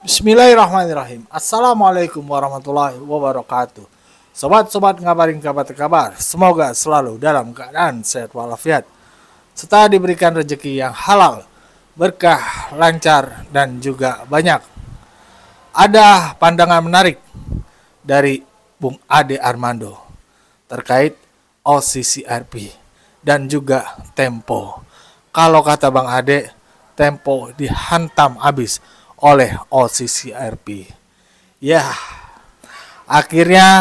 Bismillahirrahmanirrahim. Assalamualaikum warahmatullahi wabarakatuh. Sobat-sobat ngabarin kabar, semoga selalu dalam keadaan sehat walafiat, serta diberikan rezeki yang halal, berkah, lancar, dan juga banyak. Ada pandangan menarik dari Bung Ade Armando terkait OCCRP dan juga Tempo. Kalau kata Bang Ade, Tempo dihantam abis oleh OCCRP. Ya, akhirnya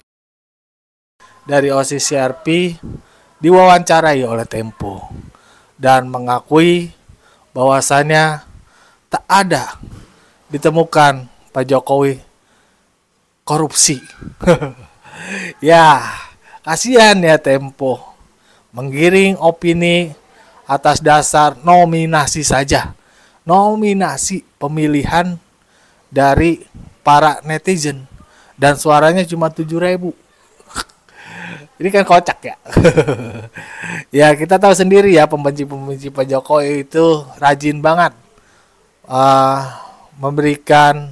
dari OCCRP diwawancarai oleh Tempo dan mengakui bahwasannya tak ada ditemukan Pak Jokowi korupsi. Ya, kasihan ya Tempo menggiring opini atas dasar nominasi saja. Nominasi pemilihan dari para netizen dan suaranya cuma 7.000. Ini kan kocak ya. Ya kita tahu sendiri ya, pembenci-pembenci Pak Jokowi itu rajin banget memberikan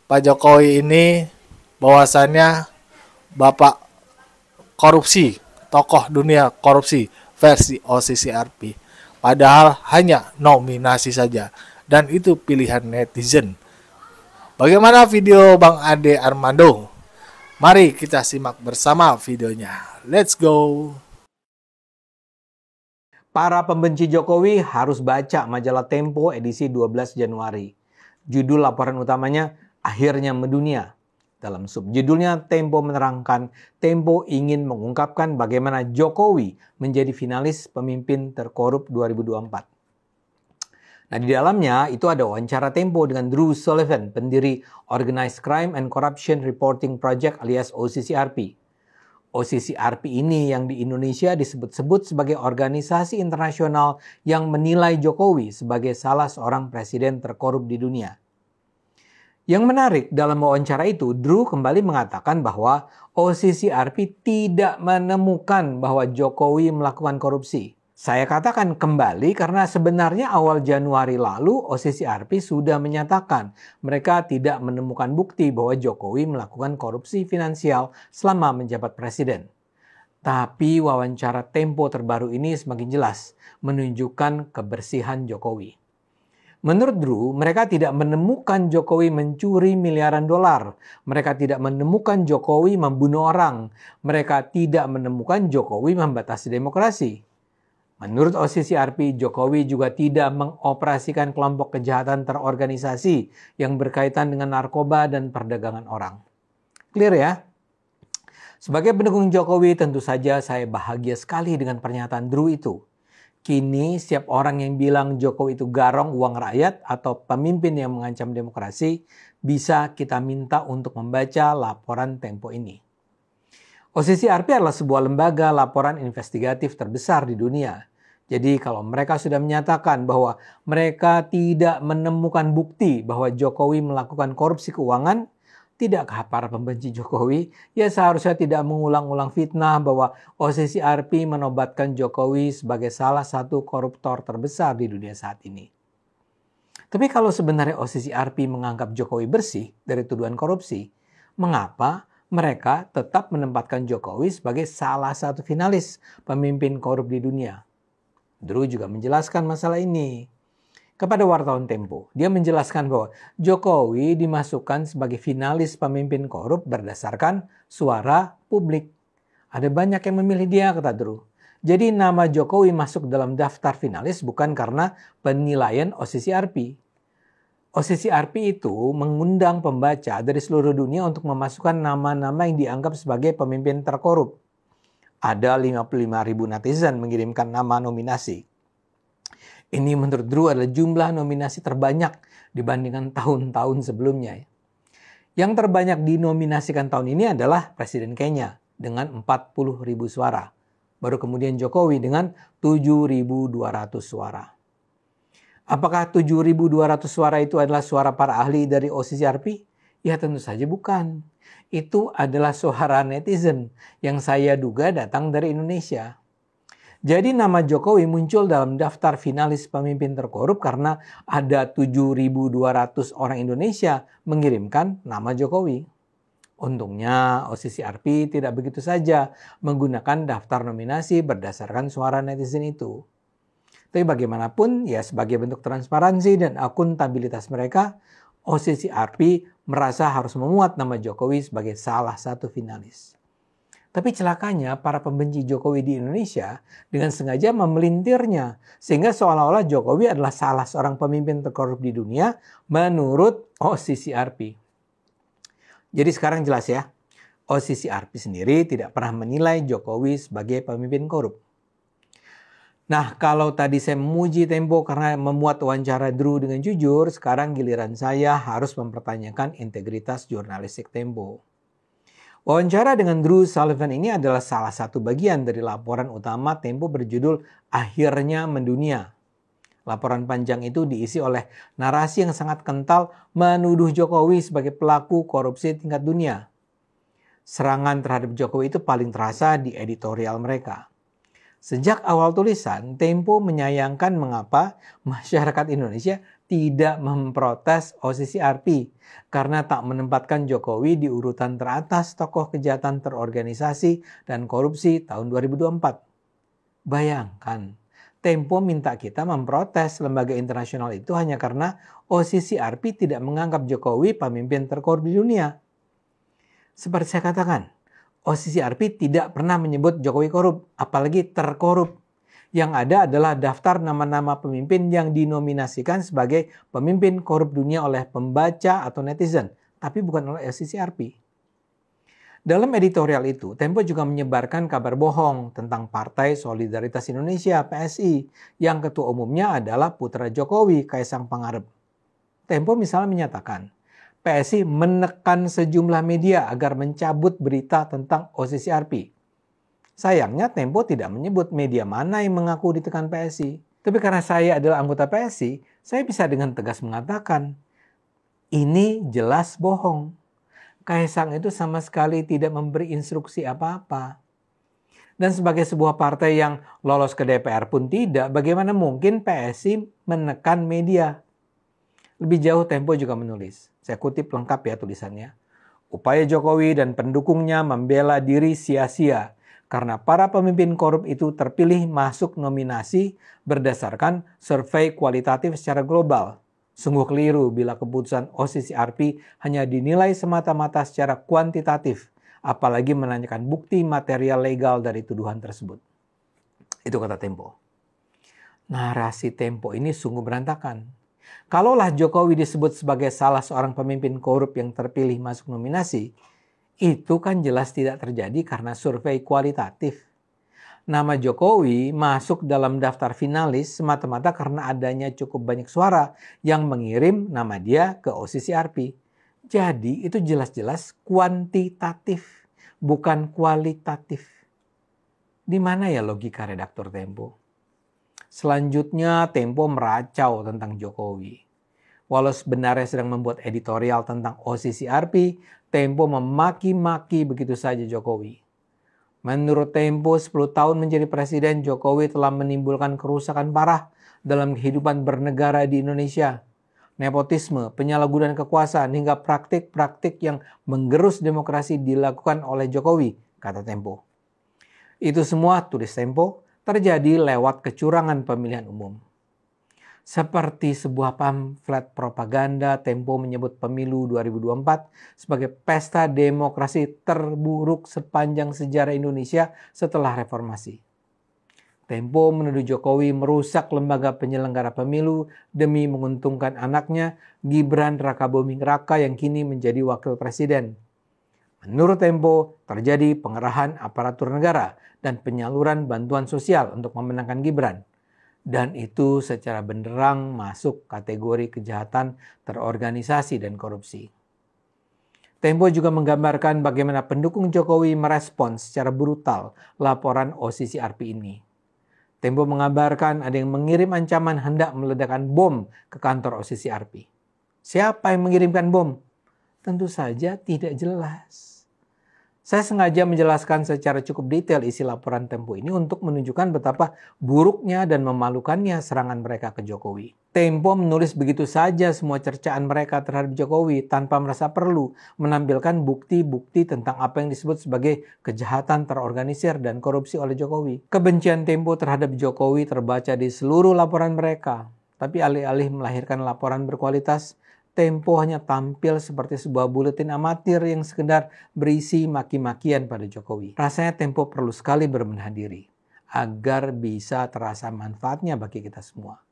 Pak Jokowi ini bahwasannya Bapak korupsi, tokoh dunia korupsi versi OCCRP. Padahal hanya nominasi saja, dan itu pilihan netizen. Bagaimana video Bang Ade Armando? Mari kita simak bersama videonya. Let's go. Para pembenci Jokowi harus baca majalah Tempo edisi 12 Januari. Judul laporan utamanya, Akhirnya Mendunia. Dalam subjudulnya, Tempo menerangkan Tempo ingin mengungkapkan bagaimana Jokowi menjadi finalis pemimpin terkorup 2024. Nah, di dalamnya itu ada wawancara Tempo dengan Drew Sullivan, pendiri Organized Crime and Corruption Reporting Project alias OCCRP. OCCRP ini yang di Indonesia disebut-sebut sebagai organisasi internasional yang menilai Jokowi sebagai salah seorang presiden terkorup di dunia. Yang menarik dalam wawancara itu, Drew kembali mengatakan bahwa OCCRP tidak menemukan bahwa Jokowi melakukan korupsi. Saya katakan kembali karena sebenarnya awal Januari lalu OCCRP sudah menyatakan mereka tidak menemukan bukti bahwa Jokowi melakukan korupsi finansial selama menjabat presiden. Tapi wawancara Tempo terbaru ini semakin jelas menunjukkan kebersihan Jokowi. Menurut Drew, mereka tidak menemukan Jokowi mencuri miliaran dolar. Mereka tidak menemukan Jokowi membunuh orang. Mereka tidak menemukan Jokowi membatasi demokrasi. Menurut OCCRP, Jokowi juga tidak mengoperasikan kelompok kejahatan terorganisasi yang berkaitan dengan narkoba dan perdagangan orang. Clear ya? Sebagai pendukung Jokowi, tentu saja saya bahagia sekali dengan pernyataan Drew itu. Kini setiap orang yang bilang Jokowi itu garong uang rakyat atau pemimpin yang mengancam demokrasi bisa kita minta untuk membaca laporan Tempo ini. OCCRP adalah sebuah lembaga laporan investigatif terbesar di dunia. Jadi kalau mereka sudah menyatakan bahwa mereka tidak menemukan bukti bahwa Jokowi melakukan korupsi keuangan, tidakkah para pembenci Jokowi ya seharusnya tidak mengulang-ulang fitnah bahwa OCCRP menobatkan Jokowi sebagai salah satu koruptor terbesar di dunia saat ini. Tapi kalau sebenarnya OCCRP menganggap Jokowi bersih dari tuduhan korupsi, mengapa mereka tetap menempatkan Jokowi sebagai salah satu finalis pemimpin korup di dunia? Drew juga menjelaskan masalah ini kepada wartawan Tempo. Dia menjelaskan bahwa Jokowi dimasukkan sebagai finalis pemimpin korup berdasarkan suara publik. Ada banyak yang memilih dia, kata Drew. Jadi nama Jokowi masuk dalam daftar finalis bukan karena penilaian OCCRP. OCCRP itu mengundang pembaca dari seluruh dunia untuk memasukkan nama-nama yang dianggap sebagai pemimpin terkorup. Ada 55.000 netizen mengirimkan nama nominasi. Ini menurut Drew adalah jumlah nominasi terbanyak dibandingkan tahun-tahun sebelumnya. Yang terbanyak dinominasikan tahun ini adalah Presiden Kenya dengan 40.000 suara. Baru kemudian Jokowi dengan 7.200 suara. Apakah 7.200 suara itu adalah suara para ahli dari OCCRP? Ya tentu saja bukan. Itu adalah suara netizen yang saya duga datang dari Indonesia. Jadi nama Jokowi muncul dalam daftar finalis pemimpin terkorup karena ada 7.200 orang Indonesia mengirimkan nama Jokowi. Untungnya OCCRP tidak begitu saja menggunakan daftar nominasi berdasarkan suara netizen itu. Tapi bagaimanapun, ya sebagai bentuk transparansi dan akuntabilitas mereka, OCCRP merasa harus memuat nama Jokowi sebagai salah satu finalis. Tapi celakanya para pembenci Jokowi di Indonesia dengan sengaja memelintirnya sehingga seolah-olah Jokowi adalah salah seorang pemimpin terkorup di dunia menurut OCCRP. Jadi sekarang jelas ya, OCCRP sendiri tidak pernah menilai Jokowi sebagai pemimpin korup. Nah, kalau tadi saya memuji Tempo karena memuat wawancara Drew dengan jujur, sekarang giliran saya harus mempertanyakan integritas jurnalistik Tempo. Wawancara dengan Drew Sullivan ini adalah salah satu bagian dari laporan utama Tempo berjudul Akhirnya Mendunia. Laporan panjang itu diisi oleh narasi yang sangat kental menuduh Jokowi sebagai pelaku korupsi tingkat dunia. Serangan terhadap Jokowi itu paling terasa di editorial mereka. Sejak awal tulisan, Tempo menyayangkan mengapa masyarakat Indonesia tidak memprotes OCCRP karena tak menempatkan Jokowi di urutan teratas tokoh kejahatan terorganisasi dan korupsi tahun 2024. Bayangkan, Tempo minta kita memprotes lembaga internasional itu hanya karena OCCRP tidak menganggap Jokowi pemimpin terkorup di dunia. Seperti saya katakan, OCCRP tidak pernah menyebut Jokowi korup, apalagi terkorup. Yang ada adalah daftar nama-nama pemimpin yang dinominasikan sebagai pemimpin korup dunia oleh pembaca atau netizen, tapi bukan oleh OCCRP. Dalam editorial itu, Tempo juga menyebarkan kabar bohong tentang Partai Solidaritas Indonesia (PSI) yang ketua umumnya adalah putra Jokowi, Kaisang Pangarep. Tempo misalnya menyatakan, PSI menekan sejumlah media agar mencabut berita tentang OCCRP. Sayangnya Tempo tidak menyebut media mana yang mengaku ditekan PSI. Tapi karena saya adalah anggota PSI, saya bisa dengan tegas mengatakan, ini jelas bohong. Kaisang itu sama sekali tidak memberi instruksi apa-apa. Dan sebagai sebuah partai yang lolos ke DPR pun tidak, bagaimana mungkin PSI menekan media? Lebih jauh Tempo juga menulis, saya kutip lengkap ya tulisannya. Upaya Jokowi dan pendukungnya membela diri sia-sia karena para pemimpin korup itu terpilih masuk nominasi berdasarkan survei kualitatif secara global. Sungguh keliru bila keputusan OCCRP hanya dinilai semata-mata secara kuantitatif, apalagi menanyakan bukti material legal dari tuduhan tersebut. Itu kata Tempo. Narasi Tempo ini sungguh berantakan. Kalaulah Jokowi disebut sebagai salah seorang pemimpin korup yang terpilih masuk nominasi, itu kan jelas tidak terjadi karena survei kualitatif. Nama Jokowi masuk dalam daftar finalis semata-mata karena adanya cukup banyak suara yang mengirim nama dia ke OCCRP. Jadi itu jelas-jelas kuantitatif, bukan kualitatif. Di mana ya logika redaktur Tempo? Selanjutnya Tempo meracau tentang Jokowi. Walau sebenarnya sedang membuat editorial tentang OCCRP, Tempo memaki-maki begitu saja Jokowi. Menurut Tempo, 10 tahun menjadi presiden, Jokowi telah menimbulkan kerusakan parah dalam kehidupan bernegara di Indonesia. Nepotisme, penyalahgunaan kekuasaan, hingga praktik-praktik yang menggerus demokrasi dilakukan oleh Jokowi, kata Tempo. Itu semua, tulis Tempo, terjadi lewat kecurangan pemilihan umum. Seperti sebuah pamflet propaganda, Tempo menyebut pemilu 2024 sebagai pesta demokrasi terburuk sepanjang sejarah Indonesia setelah reformasi. Tempo menuduh Jokowi merusak lembaga penyelenggara pemilu demi menguntungkan anaknya, Gibran Rakabuming Raka yang kini menjadi wakil presiden. Menurut Tempo, terjadi pengerahan aparatur negara dan penyaluran bantuan sosial untuk memenangkan Gibran. Dan itu secara benderang masuk kategori kejahatan terorganisasi dan korupsi. Tempo juga menggambarkan bagaimana pendukung Jokowi merespons secara brutal laporan OCCRP ini. Tempo mengabarkan ada yang mengirim ancaman hendak meledakkan bom ke kantor OCCRP. Siapa yang mengirimkan bom? Tentu saja tidak jelas. Saya sengaja menjelaskan secara cukup detail isi laporan Tempo ini untuk menunjukkan betapa buruknya dan memalukannya serangan mereka ke Jokowi. Tempo menulis begitu saja semua cercaan mereka terhadap Jokowi tanpa merasa perlu menampilkan bukti-bukti tentang apa yang disebut sebagai kejahatan terorganisir dan korupsi oleh Jokowi. Kebencian Tempo terhadap Jokowi terbaca di seluruh laporan mereka. Tapi alih-alih melahirkan laporan berkualitas, Tempo hanya tampil seperti sebuah buletin amatir yang sekedar berisi maki-makian pada Jokowi. Rasanya Tempo perlu sekali berbenah diri agar bisa terasa manfaatnya bagi kita semua.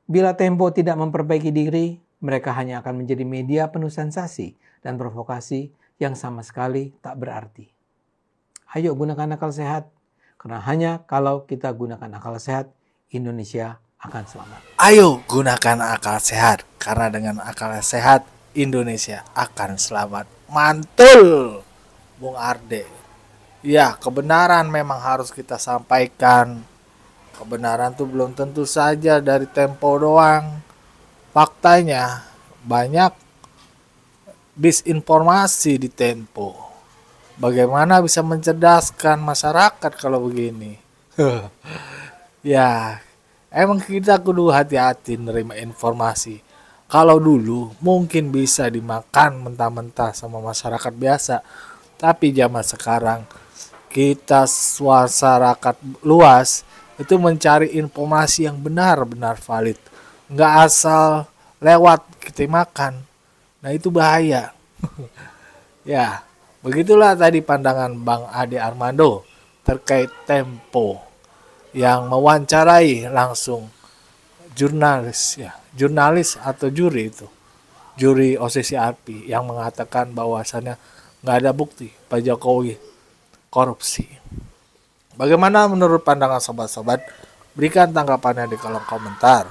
Bila Tempo tidak memperbaiki diri, mereka hanya akan menjadi media penuh sensasi dan provokasi yang sama sekali tak berarti. Ayo gunakan akal sehat, karena hanya kalau kita gunakan akal sehat, Indonesia akan selamat. Ayo gunakan akal sehat, karena dengan akal sehat Indonesia akan selamat. Mantul, Bung Arde. Ya, kebenaran memang harus kita sampaikan. Kebenaran tuh belum tentu saja dari Tempo doang. Faktanya banyak disinformasi di Tempo. Bagaimana bisa mencerdaskan masyarakat kalau begini? Ya, emang kita kudu hati-hati nerima informasi. Kalau dulu mungkin bisa dimakan mentah-mentah sama masyarakat biasa. Tapi zaman sekarang kita masyarakat luas itu mencari informasi yang benar-benar valid. Nggak asal lewat kita makan. Nah itu bahaya. Ya, begitulah tadi pandangan Bang Ade Armando terkait Tempo yang mewawancarai langsung jurnalis atau juri OCCRP yang mengatakan bahwasannya nggak ada bukti Pak Jokowi korupsi. Bagaimana menurut pandangan sobat-sobat? Berikan tanggapannya di kolom komentar.